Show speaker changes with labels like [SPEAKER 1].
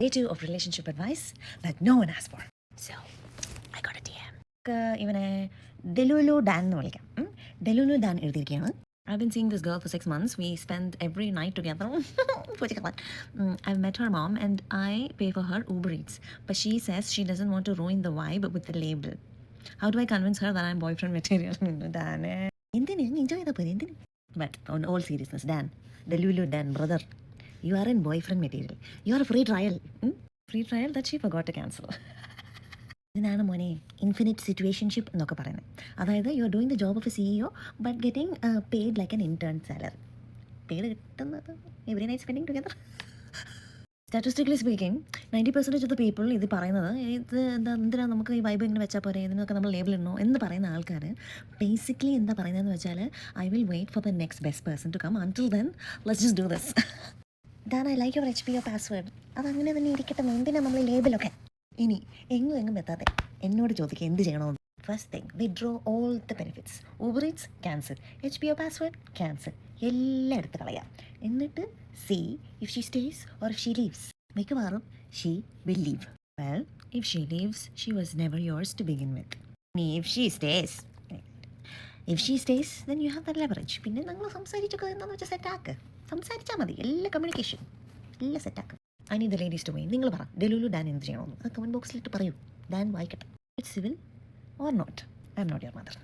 [SPEAKER 1] Day 2 of relationship advice that no one asked for. So, I got a DM. ഇവനെ delulu Dan എന്ന് വിളിക്കാം. Delulu Dan എഴുതിയിരിക്കുകയാണ്. I've been seeing this girl for 6 months. We spend every night together. I've met her mom and I pay for her Uber Eats. But she says she doesn't want to ruin the vibe with the label. How do I convince her that I'm boyfriend material? Dan. Enjoy the point. But on all seriousness, Dan, Delulu Dan, brother, you are in boyfriend material. You are a free trial. Free trial that she forgot to cancel. ഇതിനാണ് മോനെ infinite situationship എന്നൊക്കെ പറയുന്നത്. അതായത് you are doing the job of a CEO but getting paid like an intern salary. Paid കിട്ടുന്നത് every night spending together. Statistically speaking 90% of the people ഇത് പറയുന്നത് ഇത് എന്തിനാ നമുക്ക് ഈ വൈബ് ഇങ്ങനെ വെച്ചാൽ പോരെ, ഇതിനൊക്കെ നമ്മൾ ലേബിൾ ഇടണോ എന്ന് പറയുന്ന ആൾക്കാർ ബേസിക്കലി എന്താ പറയുന്നതെന്ന് വെച്ചാൽ I will wait for the next best person to come until then let's just do this. ഇതാണ് I like your HBO password. അതങ്ങനെ തന്നെ ഇരിക്കട്ടെ, എന്തിനാ നമ്മൾ ലേബിളൊക്കെ. ഇനി എങ്ങും എത്താതെ എന്നോട് ചോദിക്കുക എന്ത് ചെയ്യണമെന്ന്. First thing, withdraw all the benefits. Uber Eats cancel, HBO password cancel, എല്ലാം എടുത്ത് കളയാം. എന്നിട്ട് see if she stays or if she leaves. മിക്കവാറും she will leave. Well, if she leaves she was never yours to begin with. If she stays then you have the leverage. പിന്നെ നിങ്ങൾ സംസാരിച്ചൊക്കെ എന്താണെന്ന് വെച്ചാൽ സെറ്റാക്ക്. സംസാരിച്ചാൽ മതി, എല്ലാ കമ്മ്യൂണിക്കേഷൻ എല്ലാം സെറ്റാക്ക്. I need the ladies to wane. നിങ്ങൾ പറ ഡെലുലു ഡാൻ എന്ത് ചെയ്യണമെന്ന്. അത് കമൻറ്റ് ബോക്സിലിട്ട് പറയൂ. ഡാൻ വായിക്കട്ടെ. It's civil or not. I am not your mother.